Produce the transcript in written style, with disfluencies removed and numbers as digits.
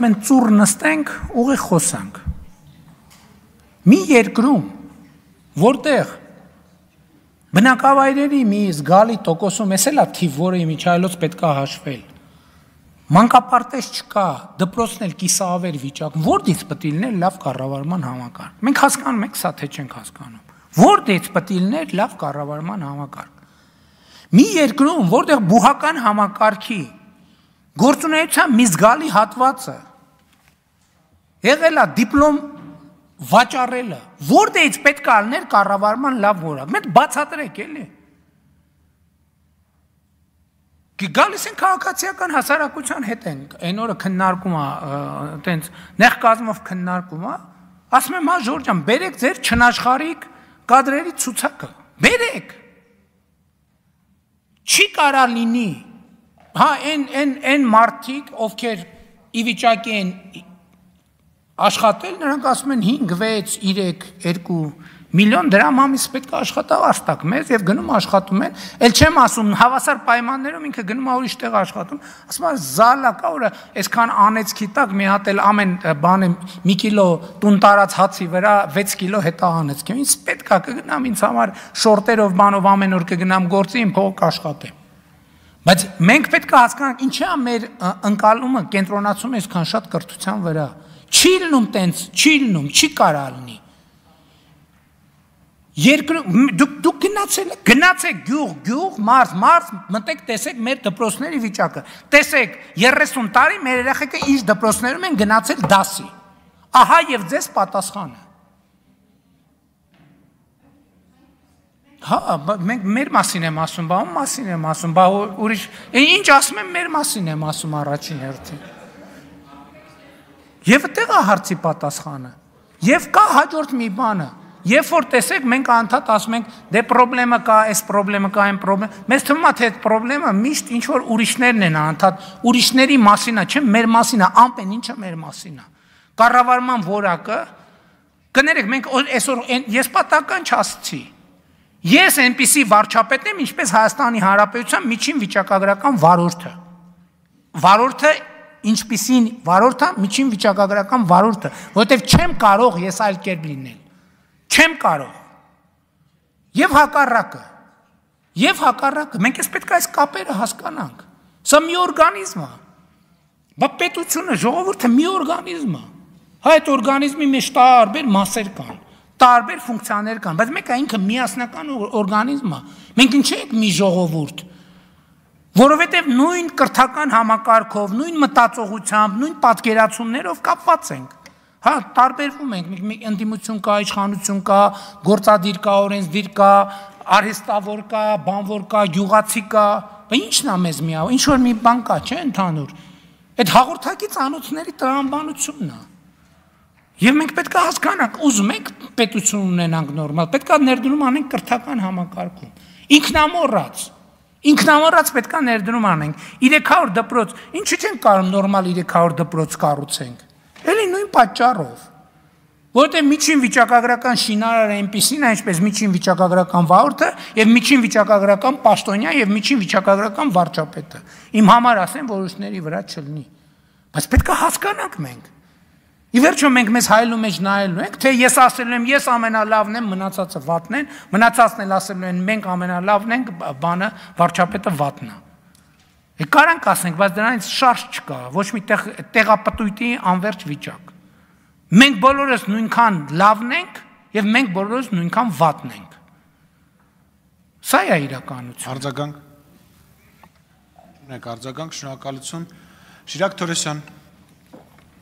ասում են ծուռ նստենք, ուղի խոսանք։ Մի երկրում, որտեղ բնակավայրերի մի զգալի տոկոսում, էս էլ է թիվ, որը իմիջայլոց պետք է հաշվել։ Մանկապարտեզ չկա, դպրոցն էլ կիսավեր վիճակում, որտեղից պետք է լիներ լավ կառավարման համակարգ։ Մենք հասկանում ենք սա, թե չենք հասկանում։ Որտեղից պետք է լիներ լավ կառավարման համակարգ։ Մի երկրում, որտեղ բուհական համակարգի գործունեության մի զգալի հատվածը եղել է դիպլոմ վաճառելը, որտեղից պետք է լիներ կառավարման լավ որակ։ Մենք բացատրեք էլի։ Գալիս են քաղաքացիական հասարակության հետ ենք, այն օրը քննարկում է, տենց նեղ կազմով քննարկում է, ասում եմ, հա Ժորժ ջան, բերեք ձեր չնաշխարհիկ կադրերի ցուցակը, բերեք։ Չի կարա լինի, հա այն մարդիկ, ովքեր ի վիճակի են աշխատել, նրանք ասում են 5, 6, 3, 2 միլիոն դրամ ամիս պետք է աշխատավ աստակ մեզ եւ գնում աշխատում են, էլ չեմ ասում հավասար պայմաններում ինքը գնում է ուրիշ տեղ աշխատում, ասում է զալա կա որը այսքան անեցքի տակ մի հատ էլ ամեն բանը 1 կիլո տուն տարած հացի վրա 6 կիլո հետա անեցք, ինձ պետք է կգնամ ինձ համար շորտերով բանով ամեն օր կգնամ գործի իմ փող կաշխատեմ։ Բայց մենք պետք է հասկանանք ինչի է մեր ընկալումը կենտրոնացում է այսքան շատ կրթության վրա։ Չի լինում տենց, չի լինում, չի կարա լինի։ Դուք գնացեք գյուղ, մարզ, մտեք տեսեք մեր դպրոցների վիճակը, տեսեք 30 տարի մեր երեխեքը ինչ դպրոցներում են գնացել դասի, ահա և ձեզ պատասխանը, հա, մենք մեր մասին եմ ասում, բա ում մասին եմ ասում, բա ուրիշ, ինչ ասում եմ մեր մասին եմ ասում առաջին հերթին, և տեղ է հարցի պատասխանը, և կա հաջորդ մի բանը, Երբ որ տեսեք, մենք անդադ ասում ենք, դե պրոբլեմը կա, այս պրոբլեմը կա, այն պրոբլեմ։ Մեզ թվում է, թե այդ պրոբլեմը միշտ ինչ որ ուրիշներն են անդադ, ուրիշների մասին է, չէ, մեր մասին է, ամեն ինչը մեր մասին է։ Կառավարման որակը, կներեք, մենք այսօր ես պատական չասացի։ Ես այնպիսի վարչապետ եմ, ինչպես Հայաստանի Հանրապետության միջին վիճակագրական վարորդը։ Վարորդը ինչպիսին վարորդը, միջին վիճակագրական վարորդը, որովհետև չեմ կարող ես այլ կերպ լինել։ Չեմ կարող, և հակառակը, մենք ես պետք է այս կապերը հասկանանք, սա մի օրգանիզմ է, բա պետությունը, ժողովուրդը մի օրգանիզմ է, հա այդ օրգանիզմի մեջ տարբեր մասեր կան, տարբեր ֆունկցիաներ կան, բայց մեկ ինքը միասնական օրգանիզմ է, մենք ինչ ենք մի ժողովուրդ, որովհետև նույն կրթական համակարգով, նույն մտածողությամբ, նույն պատկերացումներով կապված ենք, Հա, տարբերվում ենք, մի ընդդիմություն կա, իշխանություն կա, գործադիր կա, օրենսդիր կա, արհեստավոր կա, բանվոր կա, գյուղացի կա, բա ինչն է մեզ միավ, ինչ որ մի բան կա, չէ, ընդհանուր։ Այդ հաղորդակի ծանոթների տրամաբանությունն է։ Եվ մենք պետք է հասկանանք, ուզում ենք պետություն ունենանք նորմալ, պետք է ներդրում անենք կրթական համակարգում։ Ինքնամոռաց պետք է ներդրում անենք։ 300 դպրոց, ինչի՞ չենք կարող նորմալ 300 դպրոց կառուցենք։ Էլի նույն պատճառով, որտեղ միջին վիճակագրական շինարարը այնպիսին է, ինչպես միջին վիճակագրական վարորդը և միջին վիճակագրական պաշտոնյա և միջին վիճակագրական վարչապետը։ Իմ համար ասեմ, որ ուրիշների վրա չլինի։ Բայց պետք է հասկանանք մենք։ Ի վերջո մենք մեզ հայելու մեջ նայելու ենք, թե ես ասելու եմ, ես ամենալավն եմ, մնացածը վատն են, մնացածն էլ ասելու են, մենք ամենալավն ենք, բանը վարչապետը վատն է։ Կարանք ասենք, բայց դրանից շարժ չկա, ոչ մի տեղապտույտի անվերջ վիճակ։ Մենք բոլորս նույնքան լավն ենք և մենք բոլորս նույնքան վատն ենք։ Սա է իրականություն։ Արձագանք, շնորհակալություն։ Շիրակ Թորեսյան։